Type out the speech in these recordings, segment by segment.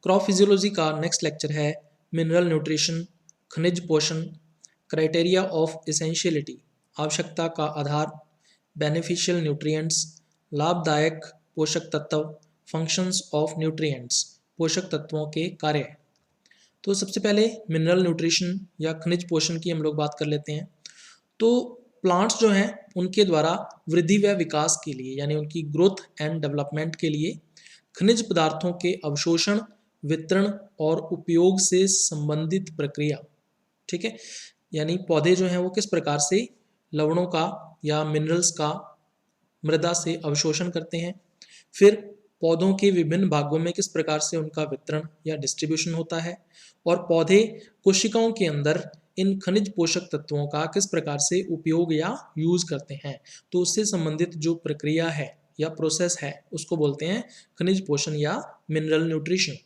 Crop physiology का next lecture है mineral nutrition, खनिज पोषण, क्राइटेरिया ऑफ एसेंशियलिटी, आवश्यकता का आधार, बेनिफिशियल न्यूट्रिएंट्स, लाभदायक पोषक तत्व, फंक्शंस ऑफ न्यूट्रिएंट्स, पोषक तत्वों के कार्य। तो सबसे पहले मिनरल न्यूट्रिशन या खनिज पोषण की हम लोग बात कर लेते हैं। तो प्लांट्स जो हैं उनके द्वारा वृद्धि व विकास के लिए यानी उनकी ग्रोथ एंड डेवलपमेंट के लिए खनिज पदार्थों के अवशोषण, वितरण और उपयोग से संबंधित प्रक्रिया, ठीक है, यानी पौधे जो हैं वो किस प्रकार से लवणों का या मिनरल्स का मृदा से अवशोषण करते हैं, फिर पौधों के विभिन्न भागों में किस प्रकार से उनका वितरण या डिस्ट्रीब्यूशन होता है, और पौधे कोशिकाओं के अंदर इन खनिज पोषक तत्वों का किस प्रकार से उपयोग या यूज करते हैं। तो उससे संबंधित जो प्रक्रिया है या प्रोसेस है उसको बोलते हैं खनिज पोषण या मिनरल न्यूट्रिशन।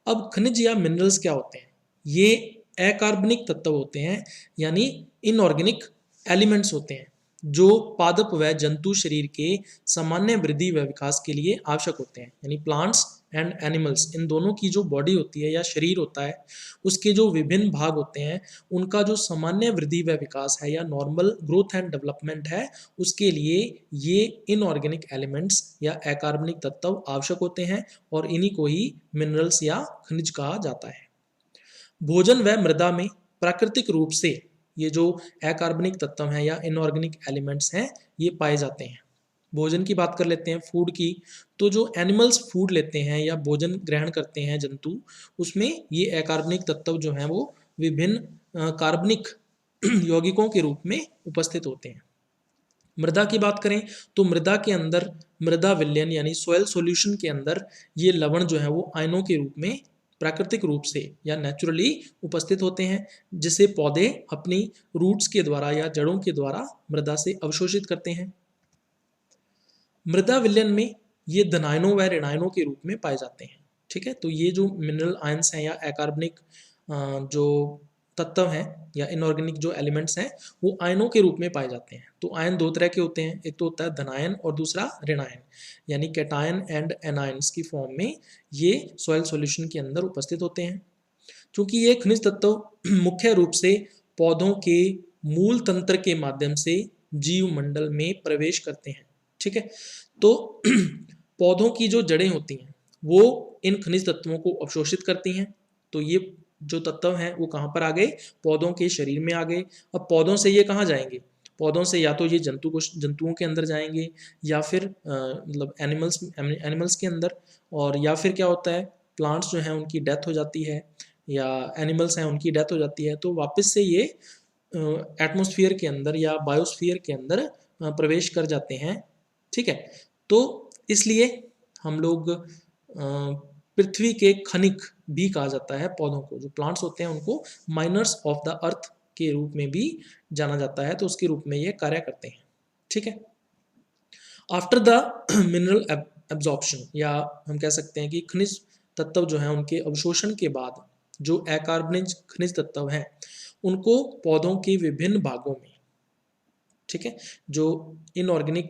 अब खनिज या मिनरल्स क्या होते हैं? ये अकार्बनिक तत्व होते हैं, यानी इनऑर्गेनिक एलिमेंट्स होते हैं जो पादप व जंतु शरीर के सामान्य वृद्धि व विकास के लिए आवश्यक होते हैं। यानी प्लांट्स एंड एनिमल्स, इन दोनों की जो बॉडी होती है या शरीर होता है उसके जो विभिन्न भाग होते हैं उनका जो सामान्य वृद्धि व विकास है या नॉर्मल ग्रोथ एंड डेवलपमेंट है, उसके लिए ये इनऑर्गेनिक एलिमेंट्स या अकार्बनिक तत्व आवश्यक होते हैं और इन्हीं को ही मिनरल्स या खनिज कहा जाता है। भोजन व मृदा में प्राकृतिक रूप से ये जो अकार्बनिक तत्व हैं या इनऑर्गेनिक एलिमेंट्स हैं ये पाए जाते हैं। भोजन की बात कर लेते हैं, फूड की, तो जो एनिमल्स फूड लेते हैं या भोजन ग्रहण करते हैं जंतु, उसमें ये अकार्बनिक तत्व जो हैं वो विभिन्न कार्बनिक यौगिकों के रूप में उपस्थित होते हैं। मृदा की बात करें तो मृदा के अंदर मृदा विलयन यानी सॉइल सॉल्यूशन के अंदर ये लवण जो है वो आयनों के रूप में प्राकृतिक रूप से या नेचुरली उपस्थित होते हैं, जिसे पौधे अपनी रूट्स के द्वारा या जड़ों के द्वारा मृदा से अवशोषित करते हैं। मृदा विलयन में ये धनायनों व ऋणायनों के रूप में पाए जाते हैं। ठीक है, तो ये जो मिनरल आयंस हैं या अकार्बनिक जो तत्व हैं या इनऑर्गेनिक जो एलिमेंट्स हैं वो आयनों के रूप में पाए जाते हैं। तो आयन दो तरह के होते हैं, एक तो होता है धनायन और दूसरा ऋणायन, यानी कैटायन एंड एनायंस की फॉर्म में ये सॉइल सॉल्यूशन के अंदर उपस्थित होते हैं। क्योंकि ये खनिज तत्व मुख्य रूप से पौधों के मूल तंत्र के माध्यम से जीव मंडल में प्रवेश करते हैं। ठीक है, तो पौधों की जो जड़ें होती हैं वो इन खनिज तत्वों को अवशोषित करती हैं। तो ये जो तत्व हैं वो कहाँ पर आ गए? पौधों के शरीर में आ गए। अब पौधों से ये कहाँ जाएंगे? पौधों से या तो ये जंतुओं के अंदर जाएंगे या फिर मतलब एनिमल्स के अंदर, और या फिर क्या होता है, प्लांट्स जो हैं उनकी डेथ हो जाती है या एनिमल्स हैं उनकी डेथ हो जाती है, तो वापस से ये एटमॉस्फेयर के अंदर या बायोस्फीयर के अंदर प्रवेश कर जाते हैं। ठीक है, तो इसलिए हम लोग पृथ्वी के खनिक भी कहा जाता है पौधों को, जो प्लांट्स होते हैं उनको माइनर्स ऑफ द अर्थ के रूप में भी जाना जाता है, तो उसके रूप में ये कार्य करते हैं। ठीक है, आफ्टर द मिनरल एब्जॉर्प्शन, या हम कह सकते हैं कि खनिज तत्व जो हैं उनके अवशोषण के बाद जो अकार्बनिक खनिज तत्व हैं उनको पौधों के विभिन्न भागों में, ठीक है, जो इनऑर्गेनिक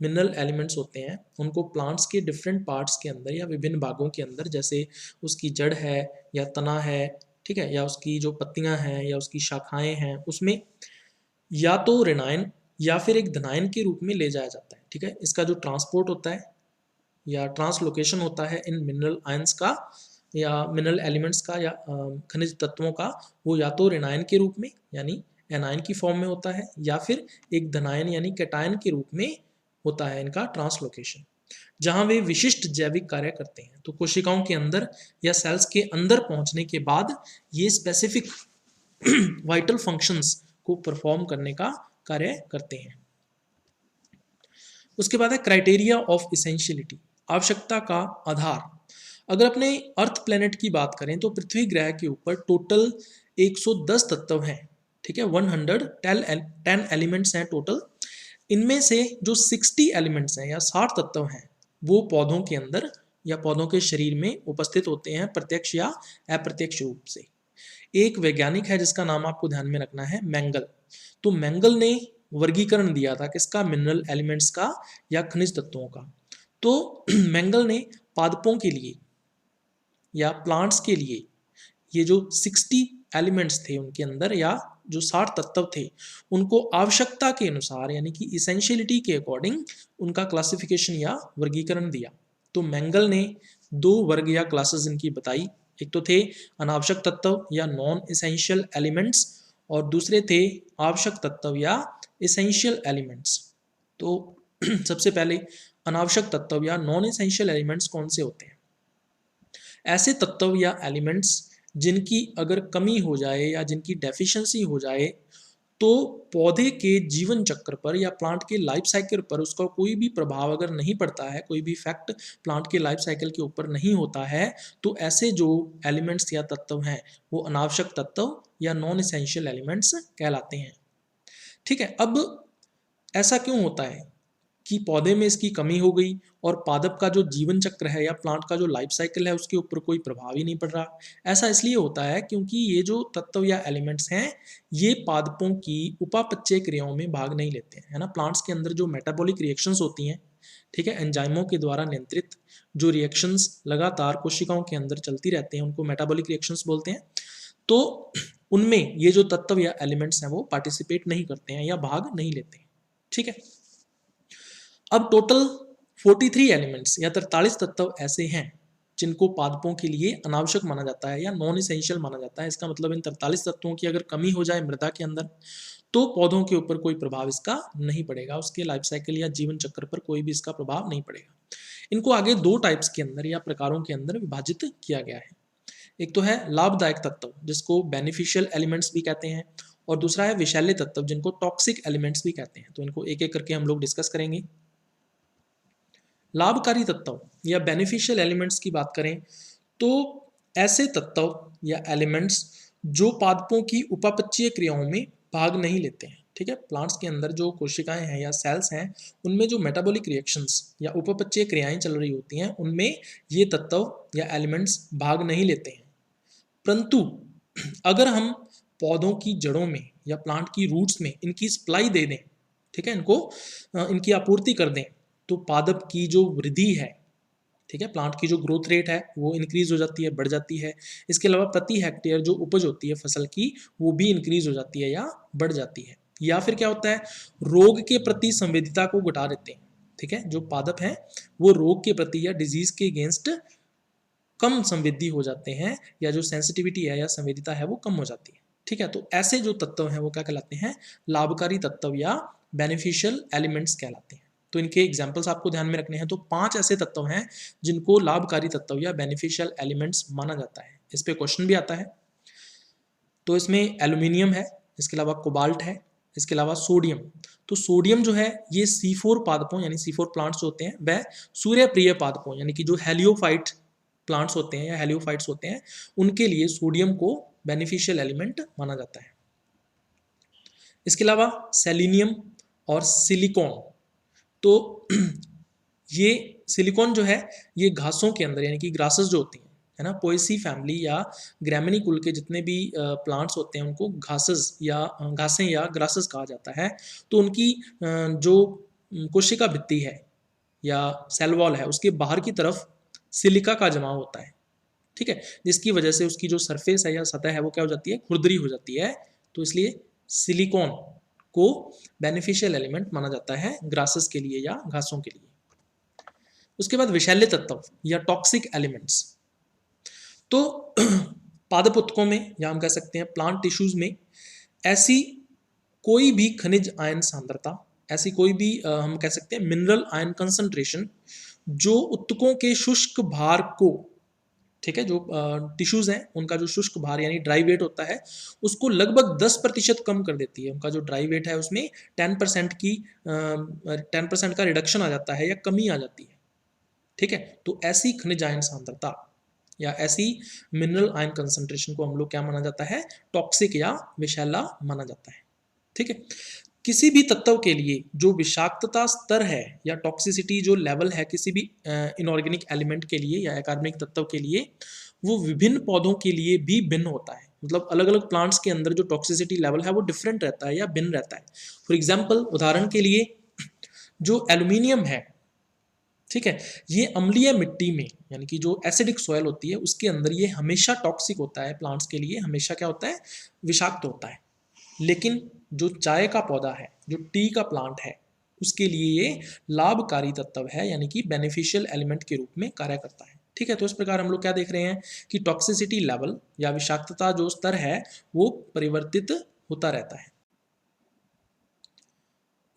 मिनरल एलिमेंट्स होते हैं उनको प्लांट्स के डिफरेंट पार्ट्स के अंदर या विभिन्न भागों के अंदर, जैसे उसकी जड़ है या तना है, ठीक है, या उसकी जो पत्तियां हैं या उसकी शाखाएं हैं, उसमें या तो ऋणायन या फिर एक धनायन के रूप में ले जाया जाता है। ठीक है, इसका जो ट्रांसपोर्ट होता है या ट्रांसलोकेशन होता है इन मिनरल आयंस का या मिनरल एलिमेंट्स का या खनिज तत्वों का, वो या तो ऋणायन के रूप में यानी एनायन की फॉर्म में होता है या फिर एक धनायन यानी कैटायन के रूप में होता है इनका ट्रांसलोकेशन, जहां वे विशिष्ट जैविक कार्य करते हैं। तो कोशिकाओं के अंदर या सेल्स के अंदर पहुंचने के बाद ये स्पेसिफिक वाइटल फंक्शंस को परफॉर्म करने का कार्य करते हैं। उसके बाद है क्राइटेरिया ऑफ इसेंशियलिटी, आवश्यकता का आधार। अगर अपने अर्थ प्लेनेट की बात करें तो पृथ्वी ग्रह के ऊपर टोटल 110 तत्व हैं। ठीक है, 110 एलिमेंट्स हैं टोटल। इनमें से जो 60 एलिमेंट्स हैं या 60 तत्व हैं वो पौधों के अंदर या पौधों के शरीर में उपस्थित होते हैं प्रत्यक्ष या अप्रत्यक्ष रूप से। एक वैज्ञानिक है जिसका नाम आपको ध्यान में रखना है, मेंगल। तो मेंगल ने वर्गीकरण दिया था किसका? मिनरल एलिमेंट्स का या खनिज तत्वों का। तो मेंगल ने पादपों के लिए या प्लांट्स के लिए ये जो 60 एलिमेंट्स थे उनके अंदर, या जो 60 तत्व थे, उनको आवश्यकता के अनुसार यानी कि इसेंशियलिटी के अकॉर्डिंग उनका क्लासिफिकेशन या वर्गीकरण दिया। तो मेंगल ने 2 वर्ग या क्लासेस इनकी बताई। एक तो थे अनावश्यक तत्व या नॉन इसेंशियल एलिमेंट्स, और दूसरे थे आवश्यक तत्व या इसेंशियल एलिमेंट्स। तो सबसे पहले अनावश्यक तत्व या नॉन इसेंशियल एलिमेंट्स कौन से होते हैं? ऐसे तत्व या एलिमेंट्स जिनकी अगर कमी हो जाए या जिनकी डेफिशिएंसी हो जाए तो पौधे के जीवन चक्र पर या प्लांट के लाइफ साइकिल पर उसका कोई भी प्रभाव अगर नहीं पड़ता है, कोई भी इफेक्ट प्लांट के लाइफ साइकिल के ऊपर नहीं होता है, तो ऐसे जो एलिमेंट्स या तत्व हैं वो अनावश्यक तत्व या नॉन इसेंशियल एलिमेंट्स कहलाते हैं। ठीक है, अब ऐसा क्यों होता है कि पौधे में इसकी कमी हो गई और पादप का जो जीवन चक्र है या प्लांट का जो लाइफ साइकिल है उसके ऊपर कोई प्रभाव ही नहीं पड़ रहा? ऐसा इसलिए होता है क्योंकि ये जो तत्व या एलिमेंट्स हैं ये पादपों की उपापचय क्रियाओं में भाग नहीं लेते हैं, है ना। प्लांट्स के अंदर जो मेटाबॉलिक रिएक्शंस होती हैं, ठीक है, एंजाइमों के द्वारा नियंत्रित जो रिएक्शंस लगातार कोशिकाओं के अंदर चलती रहते हैं उनको मेटाबॉलिक रिएक्शंस बोलते हैं। तो उनमें ये जो तत्व या एलिमेंट्स हैं वो पार्टिसिपेट नहीं करते हैं या भाग नहीं लेते हैं। ठीक है, अब टोटल 43 एलिमेंट्स या 43 तत्व ऐसे हैं जिनको पादपों के लिए अनावश्यक माना जाता है या नॉन इसेंशियल माना जाता है। इसका मतलब इन 43 तत्वों की अगर कमी हो जाए मृदा के अंदर तो पौधों के ऊपर कोई प्रभाव इसका नहीं पड़ेगा, उसके लाइफ साइकिल या जीवन चक्र पर कोई भी इसका प्रभाव नहीं पड़ेगा। इनको आगे 2 टाइप्स के अंदर या प्रकारों के अंदर विभाजित किया गया है। एक तो है लाभदायक तत्व जिसको बेनिफिशियल एलिमेंट्स भी कहते हैं, और दूसरा है विषैले तत्व जिनको टॉक्सिक एलिमेंट्स भी कहते हैं। तो इनको एक एक करके हम लोग डिस्कस करेंगे। लाभकारी तत्व या बेनिफिशियल एलिमेंट्स की बात करें तो ऐसे तत्व या एलिमेंट्स जो पादपों की उपापचयी क्रियाओं में भाग नहीं लेते हैं। ठीक है, प्लांट्स के अंदर जो कोशिकाएं हैं या सेल्स हैं उनमें जो मेटाबॉलिक रिएक्शंस या उपापचयी क्रियाएं चल रही होती हैं उनमें ये तत्व या एलिमेंट्स भाग नहीं लेते हैं। परंतु अगर हम पौधों की जड़ों में या प्लांट की रूट्स में इनकी सप्लाई दे दें, ठीक है, इनको इनकी आपूर्ति कर दें, तो पादप की जो वृद्धि है, ठीक है, प्लांट की जो ग्रोथ रेट है वो इंक्रीज हो जाती है, बढ़ जाती है। इसके अलावा प्रति हेक्टेयर जो उपज होती है फसल की वो भी इंक्रीज हो जाती है या बढ़ जाती है। या फिर क्या होता है, रोग के प्रति संवेदिता को घटा देते हैं। ठीक है, जो पादप हैं वो रोग के प्रति या डिजीज के अगेंस्ट कम संवेदी हो जाते हैं, या जो सेंसिटिविटी है या संवेदिता है वो कम हो जाती है। ठीक है, तो ऐसे जो तत्व हैं वो क्या कहलाते हैं, लाभकारी तत्व या बेनिफिशियल एलिमेंट्स कहलाते हैं। तो इनके एग्जाम्पल्स आपको ध्यान में रखने हैं। तो 5 ऐसे तत्व हैं जिनको लाभकारी तत्व या बेनिफिशियल एलिमेंट्स माना जाता है। इस पे क्वेश्चन भी आता है। तो इसमें एल्यूमिनियम है, इसके अलावा कोबाल्ट है, इसके अलावा सोडियम। तो सोडियम जो है ये C4 पादपों यानी C4 प्लांट्स होते हैं वह सूर्य प्रिय पादपों यानी कि जो हेलियोफाइट प्लांट्स होते हैं या हेलियोफाइट्स होते हैं उनके लिए सोडियम को बेनिफिशियल एलिमेंट माना जाता है। इसके अलावा सेलिनियम और सिलिकॉन। तो ये सिलिकॉन जो है ये घासों के अंदर यानी कि ग्रासेस जो होती हैं, है ना, पोएसी फैमिली या ग्रैमिनी कुल के जितने भी प्लांट्स होते हैं उनको घासेस या घासें या ग्रासेस कहा जाता है। तो उनकी जो कोशिका भित्ति है या सेल वॉल है उसके बाहर की तरफ सिलिका का जमाव होता है। ठीक है, जिसकी वजह से उसकी जो सरफेस है या सतह है वो क्या हो जाती है, खुरदरी हो जाती है। तो इसलिए सिलिकॉन को बेनिफिशियल एलिमेंट माना जाता है ग्रासेस के लिए या घासों के लिए। उसके बाद विषैले तत्व या टॉक्सिक एलिमेंट्स। तो पादप उत्तकों में या हम कह सकते हैं प्लांट टिश्यूज में ऐसी कोई भी खनिज आयन सांद्रता, ऐसी कोई भी हम कह सकते हैं मिनरल आयन कंसंट्रेशन जो उत्तकों के शुष्क भार को, ठीक है, जो टिश्यूज हैं उनका जो शुष्क भार यानी ड्राई वेट होता है उसको लगभग 10% कम कर देती है। उनका जो ड्राई वेट है उसमें 10% का रिडक्शन आ जाता है या कमी आ जाती है। ठीक है, तो ऐसी खनिज आयन सांद्रता या ऐसी मिनरल आयन कंसंट्रेशन को हम लोग क्या माना जाता है, टॉक्सिक या विषैला माना जाता है। ठीक है, किसी भी तत्व के लिए जो विषाक्तता स्तर है या टॉक्सिसिटी जो लेवल है किसी भी इनऑर्गेनिक एलिमेंट के लिए या अकार्बनिक तत्व के लिए वो विभिन्न पौधों के लिए भी भिन्न होता है। मतलब अलग अलग प्लांट्स के अंदर जो टॉक्सिसिटी लेवल है वो डिफरेंट रहता है या भिन्न रहता है। फॉर एग्जाम्पल, उदाहरण के लिए जो एल्यूमिनियम है ठीक है। ये अम्लीय मिट्टी में, यानी कि जो एसिडिक सॉइल होती है उसके अंदर ये हमेशा टॉक्सिक होता है, प्लांट्स के लिए हमेशा क्या होता है, विषाक्त होता है। लेकिन जो चाय का पौधा है, जो टी का प्लांट है, उसके लिए ये लाभकारी तत्व है, यानी कि बेनिफिशियल एलिमेंट के रूप में कार्य करता है। ठीक है, तो इस प्रकार हम लोग क्या देख रहे हैं कि टॉक्सिसिटी लेवल या विषाक्तता जो स्तर है वो परिवर्तित होता रहता है।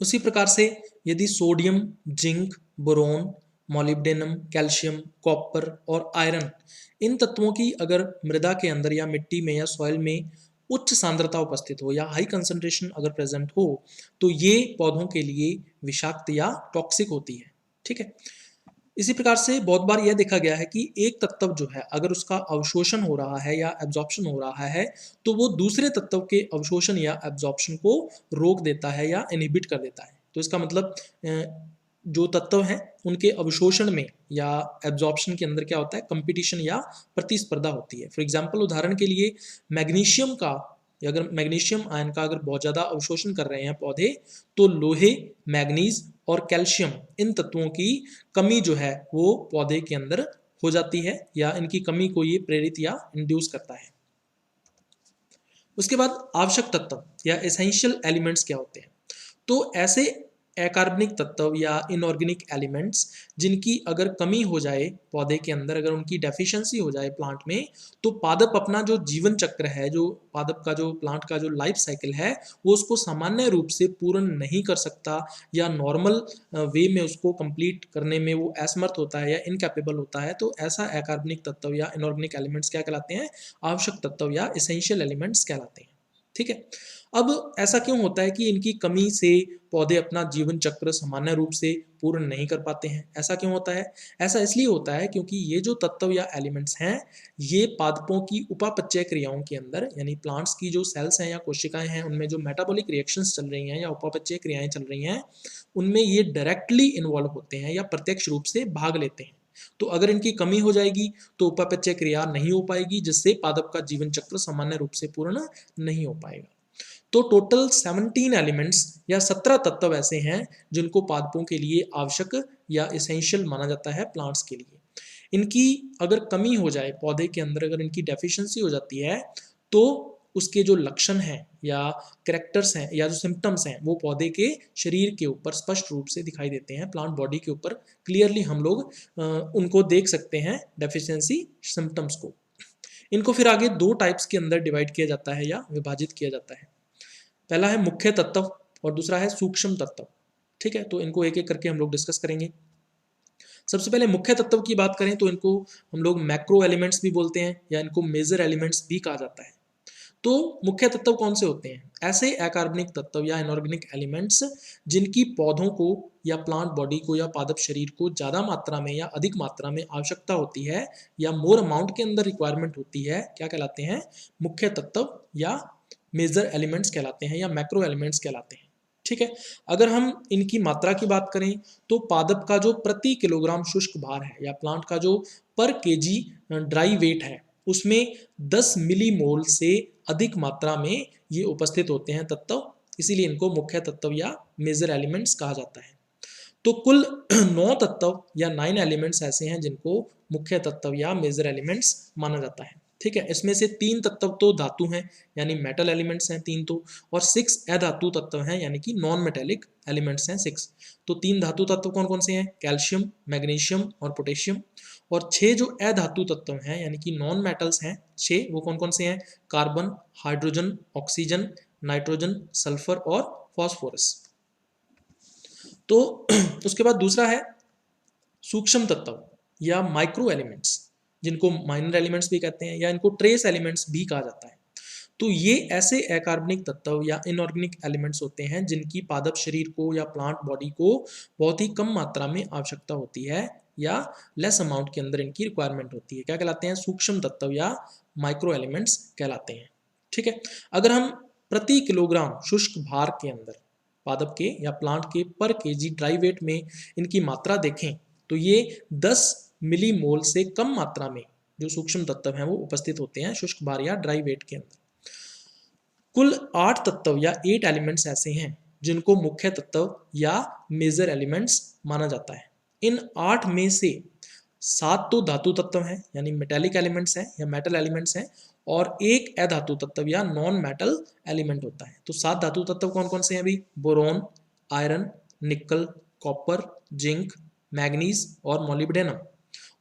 उसी प्रकार से यदि sodium, zinc, boron, molybdenum, calcium, copper और आयरन, इन तत्वों की अगर मृदा के अंदर या मिट्टी में या सॉइल में उच्च सांद्रता उपस्थित हो या हाई कंसंट्रेशन अगर प्रेजेंट हो, तो ये पौधों के लिए विषाक्त या टॉक्सिक होती है। ठीक है। इसी प्रकार से बहुत बार यह देखा गया है कि एक तत्व जो है अगर उसका अवशोषण हो रहा है या एब्जॉर्प्शन हो रहा है, तो वो दूसरे तत्व के अवशोषण या एब्जॉर्प्शन को रोक देता है या इनहिबिट कर देता है। तो इसका मतलब जो तत्व हैं उनके अवशोषण में या एब्जॉर्प्शन के अंदर क्या होता है, कंपटीशन या प्रतिस्पर्धा होती है। फॉर एग्जाम्पल, उदाहरण के लिए मैग्नीशियम का, अगर मैग्नीशियम आयन का अगर बहुत ज़्यादा अवशोषण कर रहे हैं पौधे, तो लोहे, मैग्नीज और कैल्शियम, इन तत्वों की कमी जो है वो पौधे के अंदर हो जाती है या इनकी कमी को ये प्रेरित या इंड्यूस करता है। उसके बाद आवश्यक तत्व या एसेंशियल एलिमेंट्स क्या होते हैं? तो ऐसे अकार्बनिक तत्व या इनऑर्गेनिक एलिमेंट्स जिनकी अगर कमी हो जाए पौधे के अंदर, अगर उनकी डेफिशिएंसी हो जाए प्लांट में, तो पादप अपना जो जीवन चक्र है, जो पादप का जो प्लांट का जो लाइफ साइकिल है, वो उसको सामान्य रूप से पूर्ण नहीं कर सकता या नॉर्मल वे में उसको कंप्लीट करने में वो असमर्थ होता है या इनकैपेबल होता है। तो ऐसा अकार्बनिक तत्व या इनऑर्गेनिक एलिमेंट्स क्या कहलाते हैं? आवश्यक तत्व या एसेंशियल एलिमेंट्स कहलाते हैं। ठीक है। अब ऐसा क्यों होता है कि इनकी कमी से पौधे अपना जीवन चक्र सामान्य रूप से पूर्ण नहीं कर पाते हैं? ऐसा क्यों होता है? ऐसा इसलिए होता है क्योंकि ये जो तत्व या एलिमेंट्स हैं, ये पादपों की उपापचय क्रियाओं के अंदर, यानी प्लांट्स की जो सेल्स हैं या कोशिकाएं हैं, उनमें जो मेटाबॉलिक रिएक्शंस चल रही हैं या उपापचय क्रियाएं चल रही हैं, उनमें ये डायरेक्टली इन्वॉल्व होते हैं या प्रत्यक्ष रूप से भाग लेते हैं। तो अगर इनकी कमी हो जाएगी तो उपापचय क्रिया नहीं हो पाएगी, जिससे पादप का जीवन चक्र सामान्य रूप से पूर्ण नहीं हो पाएगा। तो टोटल 17 एलिमेंट्स या 17 तत्व ऐसे हैं जिनको पादपों के लिए आवश्यक या इसेंशियल माना जाता है प्लांट्स के लिए। इनकी अगर कमी हो जाए पौधे के अंदर, अगर इनकी डेफिशिएंसी हो जाती है, तो उसके जो लक्षण हैं या करेक्टर्स हैं या जो सिम्टम्स हैं, वो पौधे के शरीर के ऊपर स्पष्ट रूप से दिखाई देते हैं। प्लांट बॉडी के ऊपर क्लियरली हम लोग उनको देख सकते हैं, डेफिशिएंसी सिम्टम्स को। इनको फिर आगे दो टाइप्स के अंदर डिवाइड किया जाता है या विभाजित किया जाता है। पहला है मुख्य तत्व और दूसरा है सूक्ष्म तत्व। ठीक है, तो इनको एक एक करके हम लोग डिस्कस करेंगे। सबसे पहले मुख्य तत्व की बात करें तो इनको हम लोग मैक्रो एलिमेंट्स भी बोलते हैं या इनको मेजर एलिमेंट्स भी कहा जाता है। तो मुख्य तत्व कौन से होते हैं? ऐसे अकार्बनिक तत्व या इनऑर्गेनिक एलिमेंट्स जिनकी पौधों को या प्लांट बॉडी को या पादप शरीर को ज़्यादा मात्रा में या अधिक मात्रा में आवश्यकता होती है या मोर अमाउंट के अंदर रिक्वायरमेंट होती है, क्या कहलाते हैं? मुख्य तत्व या मेजर एलिमेंट्स कहलाते हैं या मैक्रो एलिमेंट्स कहलाते हैं। ठीक है। अगर हम इनकी मात्रा की बात करें तो पादप का जो प्रति किलोग्राम शुष्क भार है या प्लांट का जो पर केजी ड्राई वेट है, उसमें 10 मिलीमोल से अधिक मात्रा में ये उपस्थित होते हैं तत्व, इसीलिए इनको मुख्य तत्व या मेजर एलिमेंट्स कहा जाता है। तो कुल 9 तत्व या 9 एलिमेंट्स ऐसे हैं जिनको मुख्य तत्व या मेजर एलिमेंट्स माना जाता है। ठीक है। इसमें से 3 तत्व तो धातु हैं, यानी मेटल एलिमेंट्स हैं 3 तो, और 6 अधातु तत्व हैं, यानी कि नॉन मेटेलिक एलिमेंट्स हैं 6। तो 3 धातु तत्व कौन कौन से हैं? कैल्शियम, मैग्नीशियम और पोटेशियम। और 6 जो अधातु तत्व हैं यानी कि नॉन मेटल्स हैं 6, वो कौन कौन से हैं? Carbon, hydrogen, oxygen, nitrogen, sulphur और फॉस्फोरस। तो उसके बाद दूसरा है सूक्ष्म तत्व या माइक्रो एलिमेंट्स, जिनको माइनर एलिमेंट्स भी कहते हैं या इनको ट्रेस एलिमेंट्स भी कहा जाता है। तो ये ऐसे अकार्बनिक तत्व या इनऑर्गेनिक एलिमेंट्स होते हैं जिनकी पादप शरीर को या प्लांट बॉडी को बहुत ही कम मात्रा में आवश्यकता होती है या लेस अमाउंट के अंदर इनकी रिक्वायरमेंट होती है। क्या कहलाते हैं? सूक्ष्म तत्व या माइक्रो एलिमेंट्स कहलाते हैं। ठीक है। अगर हम प्रति किलोग्राम शुष्क भार के अंदर पादप के या प्लांट के पर केजी ड्राई वेट में इनकी मात्रा देखें तो ये 10 मिलीमोल से कम मात्रा में जो सूक्ष्म तत्व हैं वो उपस्थित होते हैं शुष्क भार या ड्राई वेट के अंदर। कुल 8 तत्व या 8 एलिमेंट्स ऐसे हैं जिनको मुख्य तत्व या मेजर एलिमेंट्स माना जाता है। इन 8 में से 7 तो धातु तत्व हैं यानी मेटेलिक एलिमेंट्स हैं या मेटल एलिमेंट्स हैं, और एक अधातु तत्व या नॉन मेटल एलिमेंट होता है। तो 7 धातु तत्व कौन कौन से हैं अभी? बोरोन, आयरन, निकल, कॉपर, जिंक, मैग्नीज और मोलिब्डेनम,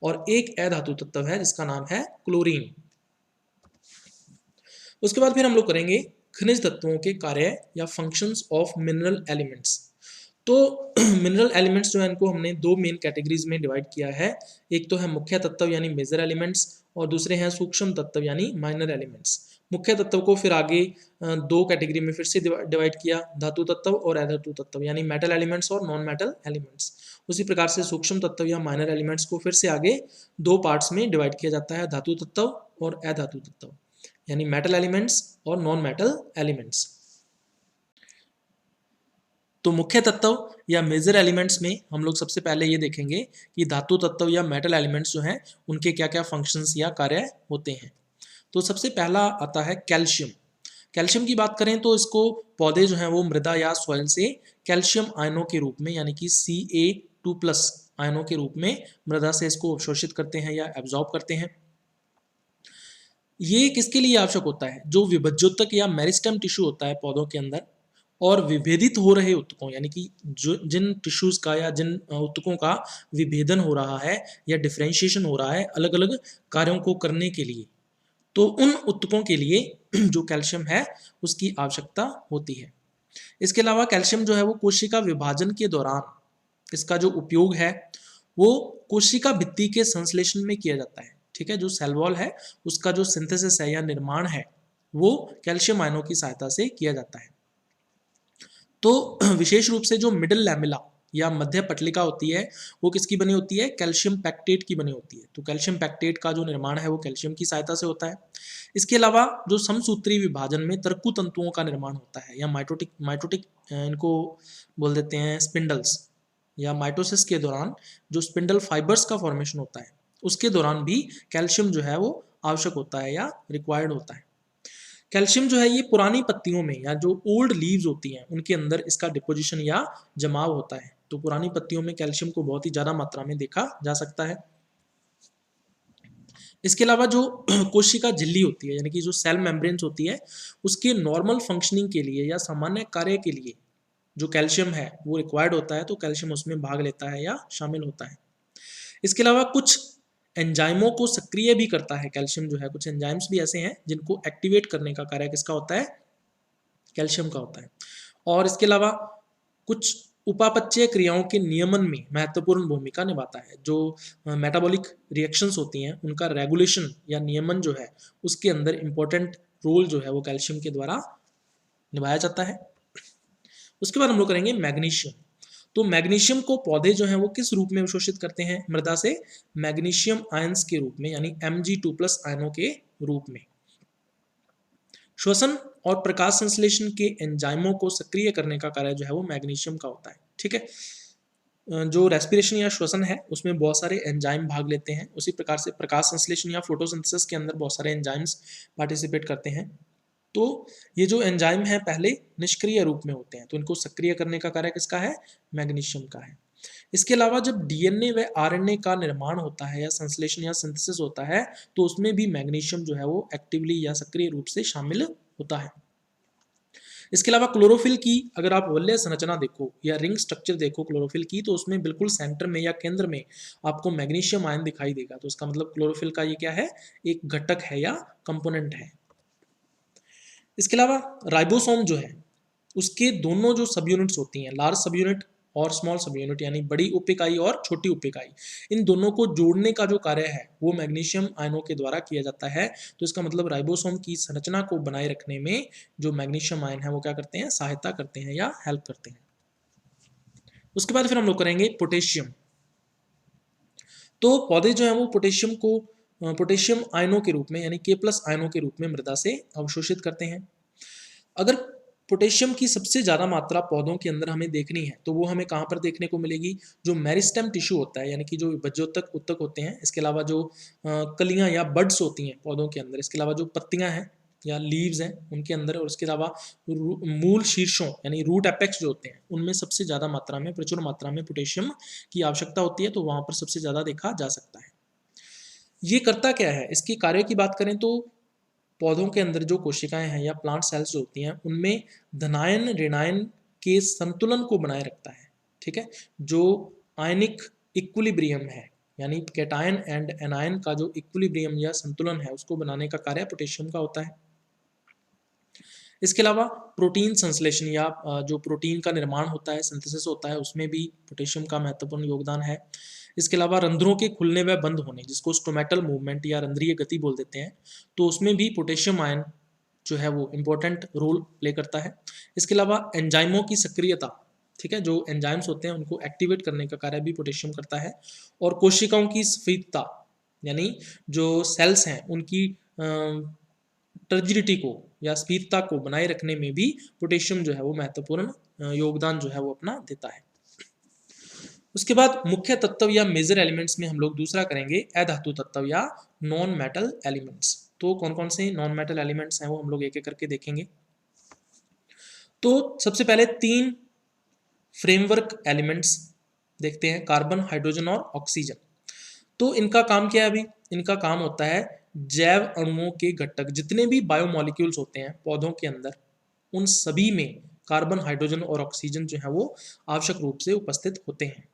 और एक अधातु तत्व है जिसका नाम है क्लोरीन। उसके बाद फिर हम लोग करेंगे खनिज तत्वों के कार्य या फंक्शंस ऑफ मिनरल एलिमेंट्स। तो मिनरल एलिमेंट्स जो है इनको हमने दो मेन कैटेगरीज में डिवाइड किया है। एक तो है मुख्य तत्व यानी मेजर एलिमेंट्स, और दूसरे हैं सूक्ष्म तत्व यानी माइनर एलिमेंट्स। मुख्य तत्व को फिर आगे दो कैटेगरी में फिर से डिवाइड किया, धातु तत्व और अधातु तत्व यानी मेटल एलिमेंट्स और नॉन मेटल एलिमेंट्स। उसी प्रकार से सूक्ष्म तत्व या माइनर एलिमेंट्स को फिर से आगे दो पार्ट्स में डिवाइड किया जाता है, धातु तत्व और अधातु तत्व यानी मेटल एलिमेंट्स और नॉन मेटल एलिमेंट्स। तो मुख्य तत्व या मेजर एलिमेंट्स में हम लोग सबसे पहले ये देखेंगे कि धातु तत्व या मेटल एलिमेंट्स जो हैं उनके क्या क्या फंक्शंस या कार्य होते हैं। तो सबसे पहला आता है कैल्शियम। कैल्शियम की बात करें तो इसको पौधे जो हैं वो मृदा या सॉइल से कैल्शियम आयनों के रूप में यानी कि Ca2+ आयनों के रूप में मृदा से इसको अवशोषित करते हैं या एब्जॉर्ब करते हैं। ये किसके लिए आवश्यक होता है? जो विभज्योतक या मेरिस्टेम टिश्यू होता है पौधों के अंदर, और विभेदित हो रहे ऊतकों यानी कि जो जिन टिश्यूज का या जिन ऊतकों का विभेदन हो रहा है या डिफरेंशिएशन हो रहा है अलग अलग कार्यों को करने के लिए, तो उन ऊतकों के लिए जो कैल्शियम है उसकी आवश्यकता होती है। इसके अलावा कैल्शियम जो है वो कोशिका विभाजन के दौरान इसका जो उपयोग है वो कोशिका भित्ति के संश्लेषण में किया जाता है। ठीक है, जो सेल वॉल है उसका जो सिंथेसिस है या निर्माण है वो कैल्शियम आयनों की सहायता से किया जाता है। तो विशेष रूप से जो मिडिल लैमेला या मध्य पटलिका होती है वो किसकी बनी होती है? कैल्शियम पैक्टेट की बनी होती है। तो कैल्शियम पैक्टेट का जो निर्माण है वो कैल्शियम की सहायता से होता है। इसके अलावा जो समसूत्री विभाजन में तर्कु तंतुओं का निर्माण होता है या माइटोटिक इनको बोल देते हैं स्पिंडल्स, या माइटोसिस के दौरान जो स्पिंडल फाइबर्स का फॉर्मेशन होता है उसके दौरान भी कैल्शियम जो है वो आवश्यक होता है या रिक्वायर्ड होता है। कैल्शियम जो है ये पुरानी पत्तियों में या जो ओल्ड लीव्स होती हैं उनके अंदर इसका डिपोजिशन या जमाव होता है। तो पुरानी पत्तियों में कैल्शियम को बहुत ही ज्यादा मात्रा में देखा जा सकता है। इसके अलावा जो कोशिका झिल्ली होती है यानी कि जो सेल मेम्ब्रेन्स होती है उसके नॉर्मल फंक्शनिंग के लिए या सामान्य कार्य के लिए जो कैल्शियम है वो रिक्वायर्ड होता है, तो कैल्शियम उसमें भाग लेता है या शामिल होता है। इसके अलावा कुछ एंजाइमों को सक्रिय भी करता है कैल्शियम जो है। कुछ एंजाइम्स भी ऐसे हैं जिनको एक्टिवेट करने का कार्य किसका होता है? कैल्शियम का होता है। और इसके अलावा कुछ उपापचय क्रियाओं के नियमन में महत्वपूर्ण भूमिका निभाता है। जो मेटाबॉलिक रिएक्शंस होती हैं उनका रेगुलेशन या नियमन जो है उसके अंदर इंपॉर्टेंट रोल जो है वो कैल्शियम के द्वारा निभाया जाता है। उसके बाद हम लोग करेंगे मैग्नीशियम। तो मैग्नीशियम को पौधे जो हैं वो किस रूप में अवशोषित करते हैं मृदा से? मैग्नीशियम आयंस के रूप में यानी Mg2+ आयनों के रूप में। श्वसन और प्रकाश संश्लेषण के एंजाइमों को सक्रिय करने का कार्य जो है वो मैग्नीशियम का होता है। ठीक है, जो रेस्पिरेशन या श्वसन है उसमें बहुत सारे एंजाइम भाग लेते हैं, उसी प्रकार से प्रकाश संश्लेषण या फोटोसिंथेसिस के अंदर बहुत सारे एंजाइम्स पार्टिसिपेट करते हैं। तो ये जो एंजाइम है पहले निष्क्रिय रूप में होते हैं, तो इनको सक्रिय करने का कार्य किसका है? मैग्नीशियम का है। इसके अलावा जब डीएनए व आरएनए का निर्माण होता है या संश्लेषण या सिंथेसिस होता है तो उसमें भी मैग्नीशियम जो है वो एक्टिवली या सक्रिय रूप से शामिल होता है। इसके अलावा क्लोरोफिल की अगर आप वलय संरचना देखो या रिंग स्ट्रक्चर देखो क्लोरोफिल की, तो उसमें बिल्कुल सेंटर में या केंद्र में आपको मैग्नीशियम आयन दिखाई देगा। तो इसका मतलब क्लोरोफिल का ये क्या है? एक घटक है या कंपोनेंट है। इसके अलावा राइबोसोम जो है उसके दोनों जो सब यूनिट्स होती हैं, लार्ज सब यूनिट और स्मॉल सब यूनिट यानी बड़ी उप इकाई और छोटी उप इकाई, इन दोनों को जोड़ने का जो कार्य है वो मैग्नीशियम आयनों के द्वारा किया जाता है। तो इसका मतलब राइबोसोम की संरचना को बनाए रखने में जो मैग्नीशियम आयन है वो क्या करते हैं? सहायता करते हैं या हेल्प करते हैं। उसके बाद फिर हम लोग करेंगे पोटेशियम। तो पौधे जो है वो पोटेशियम आयनों के रूप में यानी K+ आयनों के रूप में मृदा से अवशोषित करते हैं। अगर पोटेशियम की सबसे ज़्यादा मात्रा पौधों के अंदर हमें देखनी है तो वो हमें कहाँ पर देखने को मिलेगी? जो मेरिस्टेम टिश्यू होता है यानी कि जो विभज्योतक ऊतक होते हैं, इसके अलावा जो कलियाँ या बड्स होती हैं पौधों के अंदर, इसके अलावा जो पत्तियाँ हैं या लीव्स हैं उनके अंदर, और उसके अलावा मूल शीर्षों यानी रूट एपेक्स जो होते हैं उनमें सबसे ज़्यादा मात्रा में, प्रचुर मात्रा में पोटेशियम की आवश्यकता होती है, तो वहाँ पर सबसे ज़्यादा देखा जा सकता है। ये करता क्या है, इसकी कार्य की बात करें तो पौधों के अंदर जो कोशिकाएं हैं या प्लांट सेल्स जो होती हैं उनमें धनायन ऋणायन के संतुलन को बनाए रखता है। ठीक है, जो आयनिक इक्विलिब्रियम है यानी कैटायन एंड एनायन का जो इक्विलिब्रियम या संतुलन है उसको बनाने का कार्य पोटेशियम का होता है। इसके अलावा प्रोटीन संश्लेषण या जो प्रोटीन का निर्माण होता है, सिंथेसिस होता है, उसमें भी पोटेशियम का महत्वपूर्ण योगदान है। इसके अलावा रंध्रों के खुलने व बंद होने, जिसको स्टोमेटल मूवमेंट या रंध्रीय गति बोल देते हैं, तो उसमें भी पोटेशियम आयन जो है वो इम्पोर्टेंट रोल प्ले करता है। इसके अलावा एंजाइमों की सक्रियता, ठीक है, जो एंजाइम्स होते हैं उनको एक्टिवेट करने का कार्य भी पोटेशियम करता है। और कोशिकाओं की स्फीतता यानी जो सेल्स हैं उनकी टर्जिडिटी को या स्फीतता को बनाए रखने में भी पोटेशियम जो है वो महत्वपूर्ण योगदान जो है वो अपना देता है। उसके बाद मुख्य तत्व या मेजर एलिमेंट्स में हम लोग दूसरा करेंगे अधातु तत्व या नॉन मेटल एलिमेंट्स। तो कौन कौन से नॉन मेटल एलिमेंट्स हैं वो हम लोग एक एक करके देखेंगे। तो सबसे पहले 3 फ्रेमवर्क एलिमेंट्स देखते हैं, कार्बन, हाइड्रोजन और ऑक्सीजन। तो इनका काम क्या है, अभी इनका काम होता है जैव अणुओं के घटक, जितने भी बायोमोलिक्यूल्स होते हैं पौधों के अंदर उन सभी में कार्बन, हाइड्रोजन और ऑक्सीजन जो है वो आवश्यक रूप से उपस्थित होते हैं।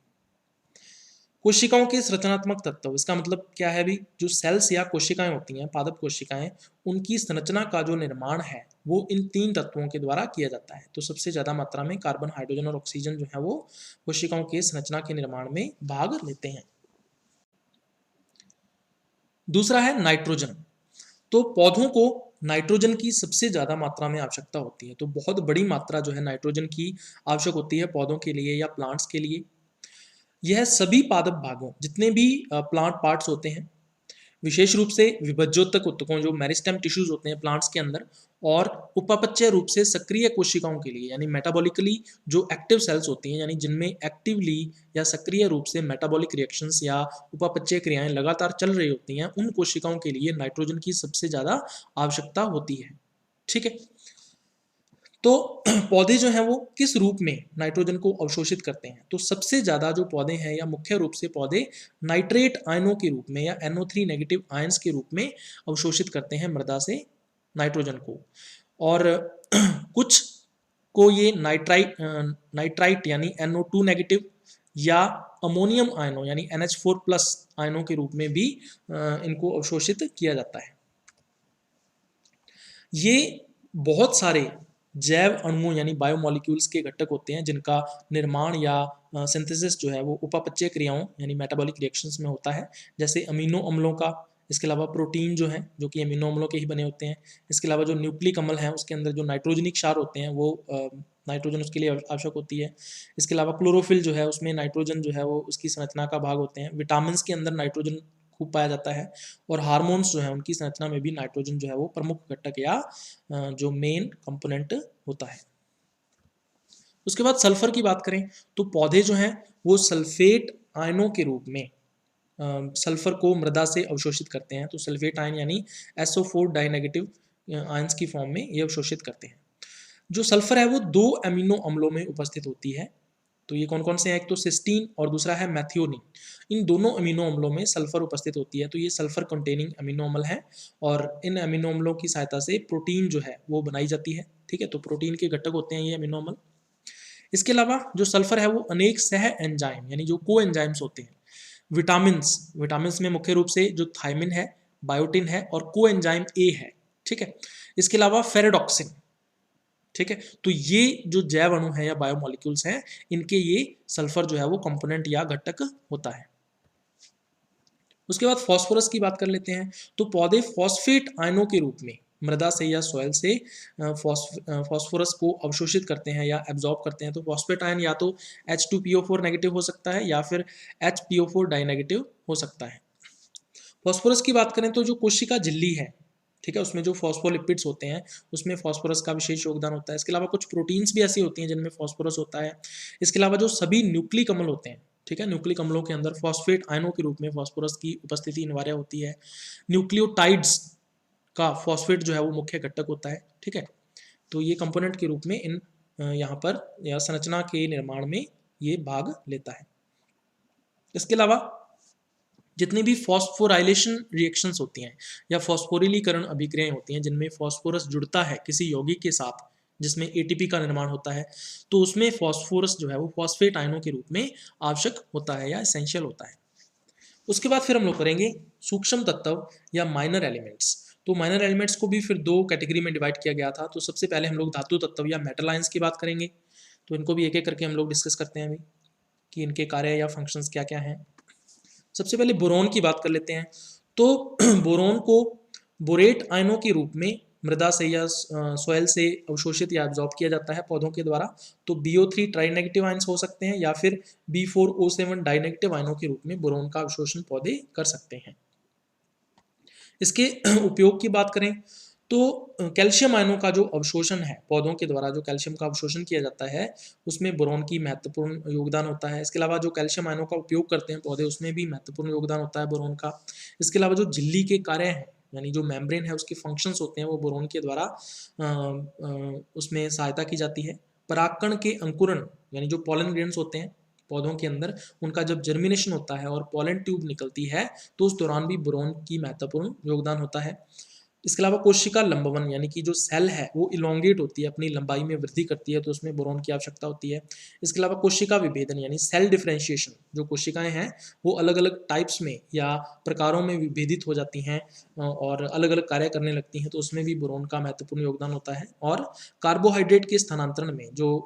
कोशिकाओं के संरचनात्मक तत्व, इसका मतलब क्या है, भी जो सेल्स या कोशिकाएं होती हैं, पादप कोशिकाएं, उनकी संरचना का जो निर्माण है वो इन 3 तत्वों के द्वारा किया जाता है। तो सबसे ज्यादा मात्रा में कार्बन, हाइड्रोजन और ऑक्सीजन जो है वो कोशिकाओं के संरचना के निर्माण में भाग लेते हैं। दूसरा है नाइट्रोजन। तो पौधों को नाइट्रोजन की सबसे ज्यादा मात्रा में आवश्यकता होती है, तो बहुत बड़ी मात्रा जो है नाइट्रोजन की आवश्यक होती है पौधों के लिए या प्लांट्स के लिए। यह सभी पादप भागों, जितने भी प्लांट पार्ट्स होते हैं, विशेष रूप से विभज्योतक ऊतकों जो मेरिस्टेम टिश्यूज होते हैं प्लांट्स के अंदर, और उपापचय रूप से सक्रिय कोशिकाओं के लिए यानी मेटाबॉलिकली जो एक्टिव सेल्स होती हैं, यानी जिनमें एक्टिवली या सक्रिय रूप से मेटाबॉलिक रिएक्शंस या उपापचय क्रियाएं लगातार चल रही होती हैं, उन कोशिकाओं के लिए नाइट्रोजन की सबसे ज्यादा आवश्यकता होती है। ठीक है, तो पौधे जो हैं वो किस रूप में नाइट्रोजन को अवशोषित करते हैं, तो सबसे ज़्यादा जो पौधे हैं या मुख्य रूप से पौधे नाइट्रेट आयनों के रूप में या NO3 नेगेटिव आयंस के रूप में अवशोषित करते हैं मृदा से नाइट्रोजन को। और कुछ को ये नाइट्राइट यानी NO2 नेगेटिव या अमोनियम आयनों यानी NH4+ आयनों के रूप में भी इनको अवशोषित किया जाता है। ये बहुत सारे जैव अणुओं यानी बायोमोलिक्यूल्स के घटक होते हैं जिनका निर्माण या सिंथेसिस जो है वो उपापचय क्रियाओं यानी मेटाबॉलिक रिएक्शंस में होता है, जैसे अमीनो अम्लों का। इसके अलावा प्रोटीन जो है जो कि अमीनो अम्लों के ही बने होते हैं। इसके अलावा जो न्यूक्लिक अम्ल है उसके अंदर जो नाइट्रोजनिक क्षार होते हैं वो नाइट्रोजन उसके लिए आवश्यक होती है। इसके अलावा क्लोरोफिल जो है उसमें नाइट्रोजन जो है वो उसकी संरचना का भाग होते हैं। विटामिन के अंदर नाइट्रोजन खूब पाया जाता है, और हार्मोन्स जो है उनकी संरचना में भी नाइट्रोजन जो है वो प्रमुख घटक या जो मेन कंपोनेंट होता है। उसके बाद सल्फर की बात करें तो पौधे जो हैं वो सल्फेट आयनों के रूप में सल्फर को मृदा से अवशोषित करते हैं। तो सल्फेट आयन यानी SO4 डाइनेगेटिव आयंस की फॉर्म में ये अवशोषित करते हैं। जो सल्फर है वो 2 अमीनो अम्लों में उपस्थित होती है। तो ये कौन कौन से हैं, एक तो सिस्टीन और दूसरा है मैथियोनिन। इन दोनों अमीनो अम्लों में सल्फर उपस्थित होती है, तो ये सल्फर कंटेनिंग अमीनो अम्ल है, और इन अमीनो अम्लों की सहायता से प्रोटीन जो है वो बनाई जाती है। ठीक है, तो प्रोटीन के घटक होते हैं ये अमीनो अम्ल। इसके अलावा जो सल्फर है वो अनेक सह एंजाइम यानी जो को एंजाइम्स होते हैं, विटामिन्स में मुख्य रूप से जो थायमिन है, बायोटिन है और को एंजाइम ए है। ठीक है, इसके अलावा फेरेडॉक्सिन। ठीक है, तो ये जो जैव अणु है या बायोमोलिक्यूल्स हैं इनके ये सल्फर जो है वो कंपोनेंट या घटक होता है। उसके बाद फास्फोरस की बात कर लेते हैं। तो पौधे फॉस्फेट आयनों के रूप में मृदा से या सॉइल से फास्फोरस को अवशोषित करते हैं या एब्जॉर्ब करते हैं। तो फॉस्फेट आयन या तो H2PO4 नेगेटिव हो सकता है या फिर HPO4 डाइनेगेटिव हो सकता है। फास्फोरस की बात करें तो जो कोशिका झिल्ली है, ठीक है, उसमें जो फॉस्फोलिपिड्स होते हैं उसमें फास्फोरस का विशेष योगदान होता है। इसके अलावा कुछ प्रोटीन्स भी ऐसी होती हैं जिनमें फास्फोरस होता है। इसके अलावा जो सभी न्यूक्लिक अम्ल होते हैं, ठीक है, न्यूक्लिक अम्लों के अंदर फॉस्फेट आयनों के रूप में फास्फोरस की उपस्थिति अनिवार्य होती है। न्यूक्लियोटाइड्स का फॉस्फेट जो है वो मुख्य घटक होता है। ठीक है, तो ये कंपोनेंट के रूप में इन यहाँ पर या संरचना के निर्माण में ये भाग लेता है। इसके अलावा जितनी भी फॉस्फोराइलेशन रिएक्शंस होती हैं या फॉस्फोरिलीकरण अभिक्रियाएं होती हैं जिनमें फॉस्फोरस जुड़ता है किसी यौगिक के साथ जिसमें एटीपी का निर्माण होता है, तो उसमें फॉस्फोरस जो है वो फॉस्फेट आयनों के रूप में आवश्यक होता है या एसेंशियल होता है। उसके बाद फिर हम लोग करेंगे सूक्ष्म तत्व या माइनर एलिमेंट्स। तो माइनर एलिमेंट्स को भी फिर दो कैटेगरी में डिवाइड किया गया था। तो सबसे पहले हम लोग धातु तत्व या मेटल आयंस की बात करेंगे। तो इनको भी एक एक करके हम लोग डिस्कस करते हैं अभी कि इनके कार्य या फंक्शंस क्या क्या हैं। सबसे पहले बोरोन की बात कर लेते हैं। तो बोरोन को बोरेट आयनों के रूप में मृदा से या सॉइल से अवशोषित या एब्जॉर्ब किया जाता है पौधों के द्वारा। तो BO3 ट्राई नेगेटिव आयंस हो सकते हैं या फिर B4O7 डाई नेगेटिव आयनों के रूप में बोरोन का अवशोषण पौधे कर सकते हैं। इसके उपयोग की बात करें तो कैल्शियम आयनों का जो अवशोषण है पौधों के द्वारा, जो कैल्शियम का अवशोषण किया जाता है उसमें बोरोन की महत्वपूर्ण योगदान होता है। इसके अलावा जो कैल्शियम आयनों का उपयोग करते हैं पौधे उसमें भी महत्वपूर्ण योगदान होता है बोरोन का। इसके अलावा जो झिल्ली के कार्य हैं यानी जो मेम्ब्रेन है उसके फंक्शंस होते हैं वो बोरोन के द्वारा उसमें सहायता की जाती है। परागकण के अंकुरण यानी जो पॉलन ग्रेन्स होते हैं पौधों के अंदर उनका जब जर्मिनेशन होता है और पॉलन ट्यूब निकलती है तो उस दौरान भी बोरोन की महत्वपूर्ण योगदान होता है। इसके अलावा कोशिका लंबवन यानी कि जो सेल है वो इलोंगेट होती है, अपनी लंबाई में वृद्धि करती है, तो उसमें बोरोन की आवश्यकता होती है। इसके अलावा कोशिका विभेदन यानी सेल डिफरेंशिएशन, जो कोशिकाएं हैं वो अलग अलग टाइप्स में या प्रकारों में विभेदित हो जाती हैं और अलग अलग कार्य करने लगती हैं, तो उसमें भी बोरोन का महत्वपूर्ण योगदान होता है। और कार्बोहाइड्रेट के स्थानांतरण में जो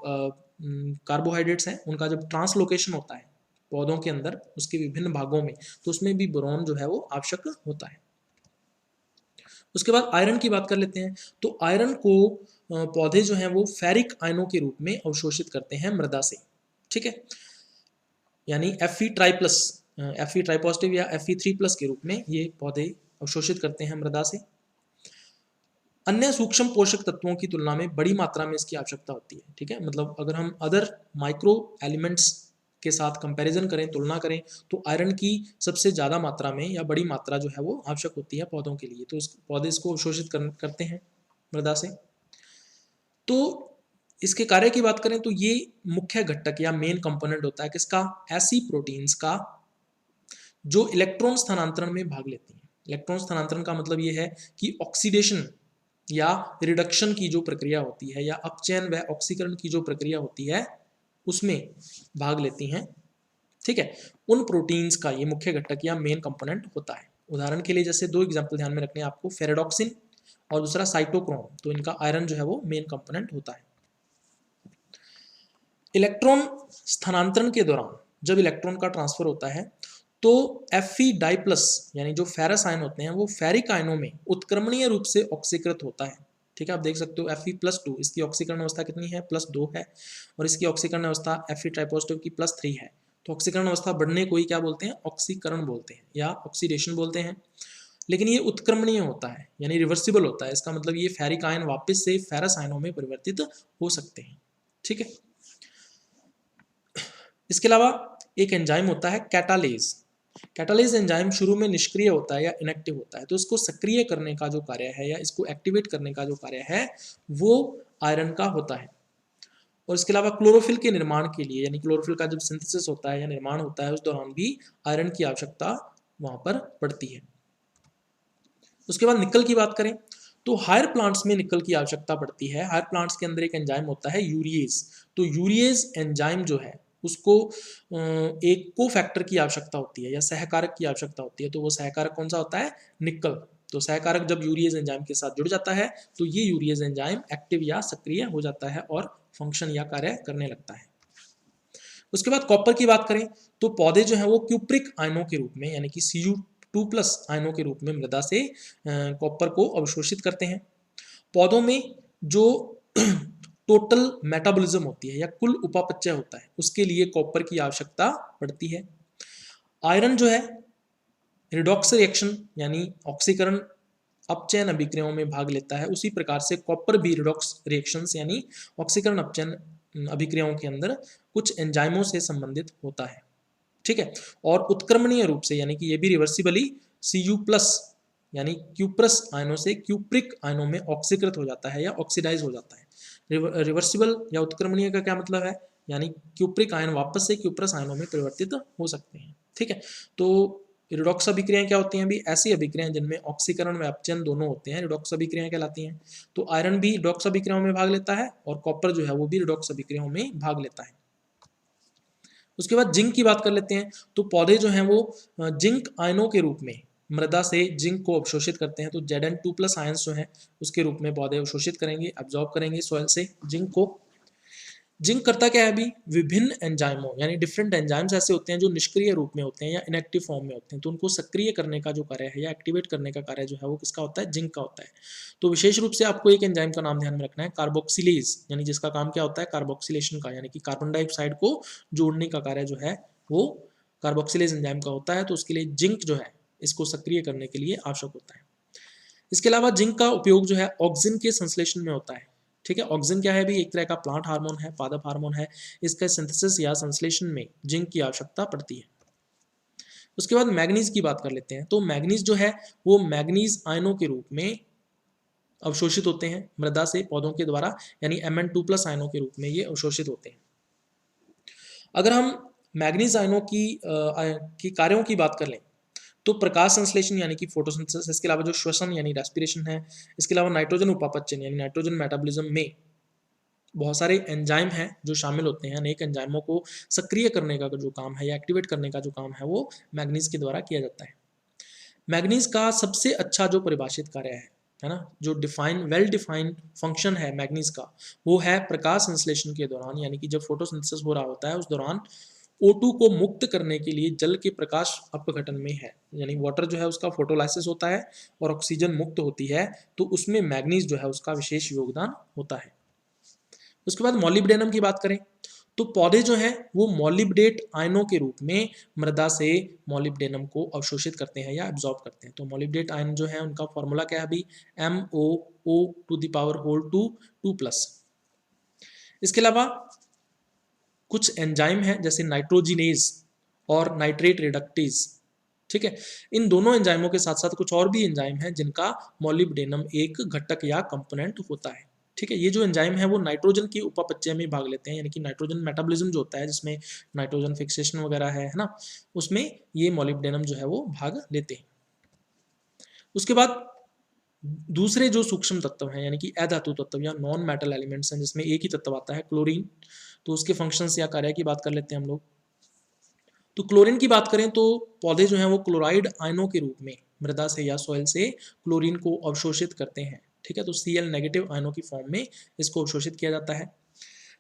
कार्बोहाइड्रेट्स हैं उनका जब ट्रांसलोकेशन होता है पौधों के अंदर उसके विभिन्न भागों में, तो उसमें भी बोरोन जो है वो आवश्यक होता है। उसके बाद आयरन की बात कर लेते हैं। तो आयरन को पौधे जो हैं वो फेरिक आयनों के रूप में अवशोषित करते हैं मृदा से। ठीक है, यानी Fe try plus, Fe try positive या Fe3+ के रूप में ये पौधे अवशोषित करते हैं मृदा से। अन्य सूक्ष्म पोषक तत्वों की तुलना में बड़ी मात्रा में इसकी आवश्यकता होती है। ठीक है, मतलब अगर हम अदर माइक्रो एलिमेंट्स के साथ कंपैरिजन करें, तुलना करें, तो आयरन की सबसे ज़्यादा मात्रा में या बड़ी मात्रा जो है वो आवश्यक होती है पौधों के लिए, तो पौधे इसको अवशोषित करते हैं मृदा से। तो इसके कार्य की बात करें तो ये मुख्य घटक या मेन कंपोनेंट होता है किसका, ऐसी प्रोटीन्स का जो इलेक्ट्रॉन स्थानांतरण में भाग लेती हैं। इलेक्ट्रॉन स्थानांतरण का मतलब ये है कि ऑक्सीडेशन या रिडक्शन की जो प्रक्रिया होती है या अपचयन व ऑक्सीकरण की जो प्रक्रिया होती है उसमें भाग लेती हैं। ठीक है, उन प्रोटीन्स का ये मुख्य घटक या मेन कंपोनेंट होता है। उदाहरण के लिए जैसे दो एग्जांपल ध्यान में रखने हैं आपको, फेरेडॉक्सिन और दूसरा साइटोक्रोम, तो इनका आयरन जो है वो मेन कंपोनेंट होता है। इलेक्ट्रॉन स्थानांतरण के दौरान जब इलेक्ट्रॉन का ट्रांसफर होता है तो Fe डाई प्लस यानी जो फेरस आयन होते हैं वो फेरिक आयनों में उत्क्रमणीय रूप से ऑक्सीकृत होता है। ठीक है, आप देख सकते हो Fe+2, इसकी ऑक्सीकरण अवस्था कितनी है, +2 है, और इसकी ऑक्सीकरण अवस्था Fe ट्राई पॉजिटिव की +3 है। तो ऑक्सीकरण अवस्था बढ़ने को ही क्या बोलते हैं, ऑक्सीकरण बोलते हैं या ऑक्सीडेशन बोलते हैं। लेकिन ये उत्क्रमणीय होता है यानी रिवर्सिबल होता है, इसका मतलब ये फेरिक आयन वापस से फेरस आयनों में परिवर्तित हो सकते हैं। ठीक है, इसके अलावा एक एंजाइम होता है कैटालेज। कैटालेज एंजाइम शुरू में निष्क्रिय होता है या इनएक्टिव होता है, तो इसको सक्रिय करने का जो कार्य है या इसको एक्टिवेट करने का जो कार्य है वो आयरन का होता है। और इसके अलावा क्लोरोफिल के निर्माण के लिए यानी क्लोरोफिल का जब सिंथेसिस होता है या निर्माण होता है उस दौरान भी आयरन की आवश्यकता वहां पर पड़ती है। उसके बाद निकल की बात करें तो हायर प्लांट्स में निकल की आवश्यकता पड़ती है। हायर प्लांट्स के अंदर एक एंजाइम होता है यूरिएज। तो यूरिएज एंजाइम जो है उसको एक को फैक्टर की आवश्यकता होती है या सहकारक की आवश्यकता होती है। तो वो सहकारक कौन सा होता है, निकल। तो सहकारक जब यूरिएज एंजाइम के साथ जुड़ जाता है तो ये यूरिएज एंजाइम एक्टिव या सक्रिय हो जाता है और फंक्शन या कार्य करने लगता है। उसके बाद कॉपर की बात करें तो पौधे जो है वो क्यूप्रिक आयनों के रूप में यानी कि Cu2+ आयनों के रूप में मृदा से कॉपर को अवशोषित करते हैं। पौधों में जो टोटल मेटाबॉलिज्म होती है या कुल उपापचय होता है उसके लिए कॉपर की आवश्यकता पड़ती है। आयरन जो है रिडॉक्स रिएक्शन यानी ऑक्सीकरण अपचयन अभिक्रियाओं में भाग लेता है, उसी प्रकार से कॉपर भी रिडॉक्स रिएक्शंस यानी ऑक्सीकरण अपचयन अभिक्रियाओं के अंदर कुछ एंजाइमों से संबंधित होता है। ठीक है, और उत्क्रमणीय रूप से यानी कि ये भी रिवर्सिबली Cu+ यानी क्यूप्रस आयनों से क्यूप्रिक आयनों में ऑक्सीकृत हो जाता है या ऑक्सीडाइज हो जाता है। रिवर्सिबल या उत्क्रमणीय का क्या मतलब है, यानी क्यूप्रिक आयन वापस से क्यूप्रस आयनों में परिवर्तित हो सकते हैं। ठीक है, तो रिडॉक्स अभिक्रियाएं क्या होती हैं अभी, ऐसी अभिक्रियाएं जिनमें ऑक्सीकरण व अपचयन दोनों होते हैं, रिडॉक्स अभिक्रियाएं कहलाती हैं। तो आयरन भी रिडॉक्स अभिक्रियाओं में भाग लेता है और कॉपर जो है वो भी रिडॉक्स अभिक्रियाओं में भाग लेता है। उसके बाद जिंक की बात कर लेते हैं। तो पौधे जो हैं वो जिंक आयनों के रूप में मृदा से जिंक को अवशोषित करते हैं। तो Zn2+ आयंस जो हैं उसके रूप में पौधे अवशोषित करेंगे, अब्जॉर्ब करेंगे सॉइल से जिंक को। जिंक करता क्या है अभी, विभिन्न एंजाइमों यानी डिफरेंट एंजाइम्स ऐसे होते हैं जो निष्क्रिय रूप में होते हैं या इनएक्टिव फॉर्म में होते हैं, तो उनको सक्रिय करने का जो कार्य है या एक्टिवेट करने का कार्य जो है वो किसका होता है, जिंक का होता है। तो विशेष रूप से आपको एक एंजाइम का नाम ध्यान में रखना है, कार्बोक्सिलेज, यानी जिसका काम क्या होता है, कार्बोक्सिलेशन का, यानी कि कार्बन डाइऑक्साइड को जोड़ने का कार्य जो है वो कार्बोक्सिलेज एंजाइम का होता है। तो उसके लिए जिंक जो है इसको सक्रिय करने के लिए आवश्यक होता है। इसके अलावा जिंक का उपयोग जो है ऑक्सिन के संश्लेषण में होता है। ठीक है, ऑक्सिन क्या है भी, एक तरह का प्लांट हार्मोन है, पादप हार्मोन है। इसका सिंथेसिस या संश्लेषण में जिंक की आवश्यकता पड़ती है। उसके बाद मैग्नीज की बात कर लेते हैं। तो मैग्नीज जो है वो मैग्नीज आयनों के रूप में अवशोषित होते हैं मृदा से पौधों के द्वारा, यानी Mn2+ आयनों के रूप में ये अवशोषित होते हैं। अगर हम मैग्नीज आयनों की कार्यों की बात कर लें तो प्रकाश संश्लेषण यानी कि फोटोसिंथेसिस, इसके अलावा जो श्वसन यानी रेस्पिरेशन है, इसके अलावा नाइट्रोजन उपापचयन यानी नाइट्रोजन मेटाबॉलिज्म में बहुत सारे एंजाइम हैं जो शामिल होते हैं। अनेक एंजाइमों को सक्रिय करने का जो काम है या एक्टिवेट करने का जो काम है वो मैग्नीज के द्वारा किया जाता है। मैग्नीज का सबसे अच्छा जो परिभाषित कार्य है ना, जो वेल डिफाइंड फंक्शन है मैग्नीज का, वो है प्रकाश संश्लेषण के दौरान, यानी कि जब फोटोसिंथेसिस हो रहा होता है उस दौरान O2 को मुक्त करने के लिए जल के प्रकाश अपघटन में है, यानी वाटर जो है उसका फोटोलाइसिस होता है और ऑक्सीजन मुक्त होती है, तो उसमें मैग्नीज जो है उसका विशेष योगदान होता है। उसके बाद मॉलिब्डेनम की बात करें तो पौधे जो हैं वो मॉलिब्डेट आयनों के रूप में मृदा से मॉलिब्डेनम को अवशोषित करते हैं या एब्जॉर्ब करते हैं। तो मॉलिब्डेट आयन जो है उनका फॉर्मूला क्या है अभी, MoO2+2+। इसके अलावा कुछ एंजाइम हैं जैसे नाइट्रोजिनेज और नाइट्रेट रिडक्टेज। ठीक है, इन दोनों एंजाइमों के साथ साथ कुछ और भी एंजाइम हैं जिनका मॉलिब्डेनम एक घटक या कंपोनेंट होता है। ठीक है, ये जो एंजाइम है वो नाइट्रोजन की उपापचय में भाग लेते हैं, यानी कि नाइट्रोजन मेटाबॉलिज्म जो होता है जिसमें नाइट्रोजन फिक्सेशन वगैरह है ना, उसमें ये मॉलिब्डेनम जो है वो भाग लेते हैं। उसके बाद दूसरे जो सूक्ष्म तत्व हैं यानी कि अधातु तत्व या नॉन मेटल एलिमेंट्स हैं जिसमें एक ही तत्व आता है क्लोरीन, तो उसके फंक्शंस या कार्य की बात कर लेते हैं हम लोग। तो क्लोरीन की बात करें तो पौधे जो हैं वो क्लोराइड आयनों के रूप में मृदा से या सॉइल से क्लोरीन को अवशोषित करते हैं। ठीक है, तो Cl नेगेटिव आयनों की फॉर्म में इसको अवशोषित किया जाता है।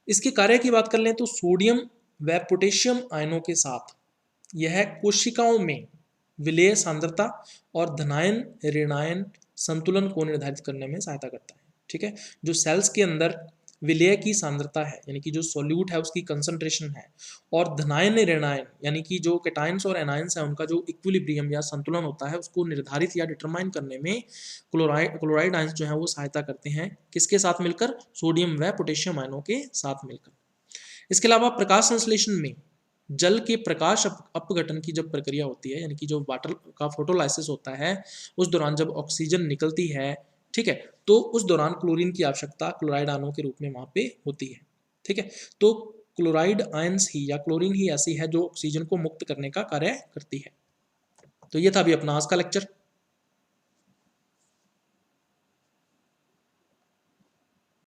इसके कार्य की बात कर लें तो सोडियम व पोटेशियम आयनों के साथ यह कोशिकाओं में विलेय सांद्रता और धनायन ऋणायन संतुलन को निर्धारित करने में सहायता करता है। ठीक है, जो सेल्स के अंदर विलेय की सांद्रता है यानी कि जो सॉल्यूट है उसकी कंसंट्रेशन है, और धनायन ऋणायन यानी कि जो कैटायंस और एनायंस है उनका जो इक्विलिब्रियम या संतुलन होता है उसको निर्धारित या डिटरमाइन करने में क्लोराइड आयंस जो है वो सहायता करते हैं। किसके साथ मिलकर, सोडियम व पोटेशियम आयनों के साथ मिलकर। इसके अलावा प्रकाश संश्लेषण में जल के प्रकाश अपघटन की जब प्रक्रिया होती है, यानी कि जो वाटर का फोटोलाइसिस होता है उस दौरान जब ऑक्सीजन निकलती है, ठीक है, तो उस दौरान क्लोरीन की आवश्यकता क्लोराइड आयनों के रूप में वहां पे होती है। ठीक है, तो क्लोराइड आयंस ही या क्लोरीन ही ऐसी है जो ऑक्सीजन को मुक्त करने का कार्य करती है। तो ये था अभी अपना आज का लेक्चर।